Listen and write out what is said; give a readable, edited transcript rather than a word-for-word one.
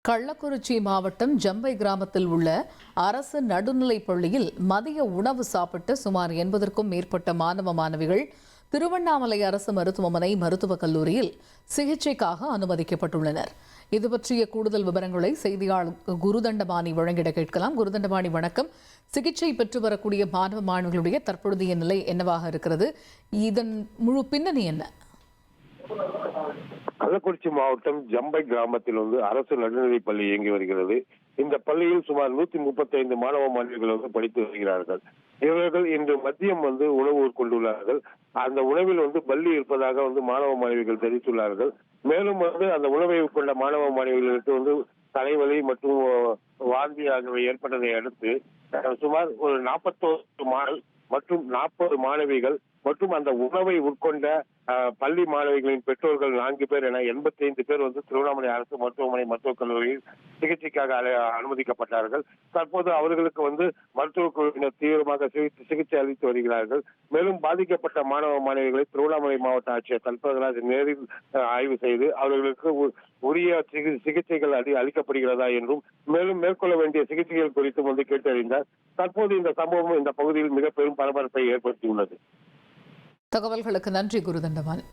கள்ளக்குறிச்சி மாவட்டம் ஜம்பை கிராமத்தில் உள்ள அரசு நடுநிலைப் பள்ளியில் மதிய உணவு சாப்பிட்டு சுமார் 80க்கும் மேற்பட்ட மாணவ மாணவிகள் திருவண்ணாமலை அரசு மருத்துவமனை மருத்துவக் கல்லூரியில் சிகிச்சைக்காக அனுமதிக்கப்பட்டுள்ளனர். இது பற்றிய கூடுதல் விவரங்களை செய்தியாளர் குருதண்டபாணி வழங்கிட கேட்கலாம். குருதண்டபாணி, வணக்கம். சிகிச்சை பெற்று வரக்கூடிய மாணவ மாணவிகளுடைய தற்பொழுதைய நிலை என்னவாக இருக்கிறது? இதன் முழு பின்னணி என்ன? கள்ளக்குறிச்சி மாவட்டம் ஜம்பை கிராமத்தில் அரசு நடுநிலைப் பள்ளி இயங்கி வருகிறது. இந்த பள்ளியில் சுமார் 135 மாணவ மாணவிகள் படித்து வருகிறார்கள். இவர்கள் இன்று மதியம் உணவு உட்கொண்டுள்ளார்கள். அந்த உணவில் பள்ளி இருப்பதாக மாணவ மாணவிகள் தெரிவித்துள்ளார்கள். மேலும் அந்த உணவை உட்கொண்ட மாணவ மாணவிகளுக்கு தலைவலி மற்றும் வாந்தி ஆகியவை ஏற்பட்டதை அடுத்து சுமார் ஒரு 41 மாணவர்கள் மற்றும் 40 மாணவிகள் மற்றும் அந்த உணவை உட்கொண்ட பள்ளி மாணவிகளின் பெற்றோர்கள் 4 பேர் என 85 பேர் திருவண்ணாமலை அரசு மருத்துவமனை மருத்துவக் கல்லூரியில் சிகிச்சைக்காக அனுமதிக்கப்பட்டார்கள். தற்போது அவர்களுக்கு மருத்துவக் குழுவினர் தீவிரமாக சிகிச்சை அளித்து வருகிறார்கள். மேலும் பாதிக்கப்பட்ட மாணவ மாணவிகளை திருவண்ணாமலை மாவட்ட ஆட்சியர் கல்பகராஜ் நேரில் ஆய்வு செய்து அவர்களுக்கு உரிய சிகிச்சைகள் அளிக்கப்படுகிறதா என்றும் மேலும் மேற்கொள்ள வேண்டிய சிகிச்சைகள் குறித்தும் கேட்டறிந்தார். தற்போது இந்த சம்பவம் இந்த பகுதியில் மிக பெரும் பரபரப்பை ஏற்படுத்தியுள்ளது. தகவல்களுக்கு நன்றி குருதண்டபாணி.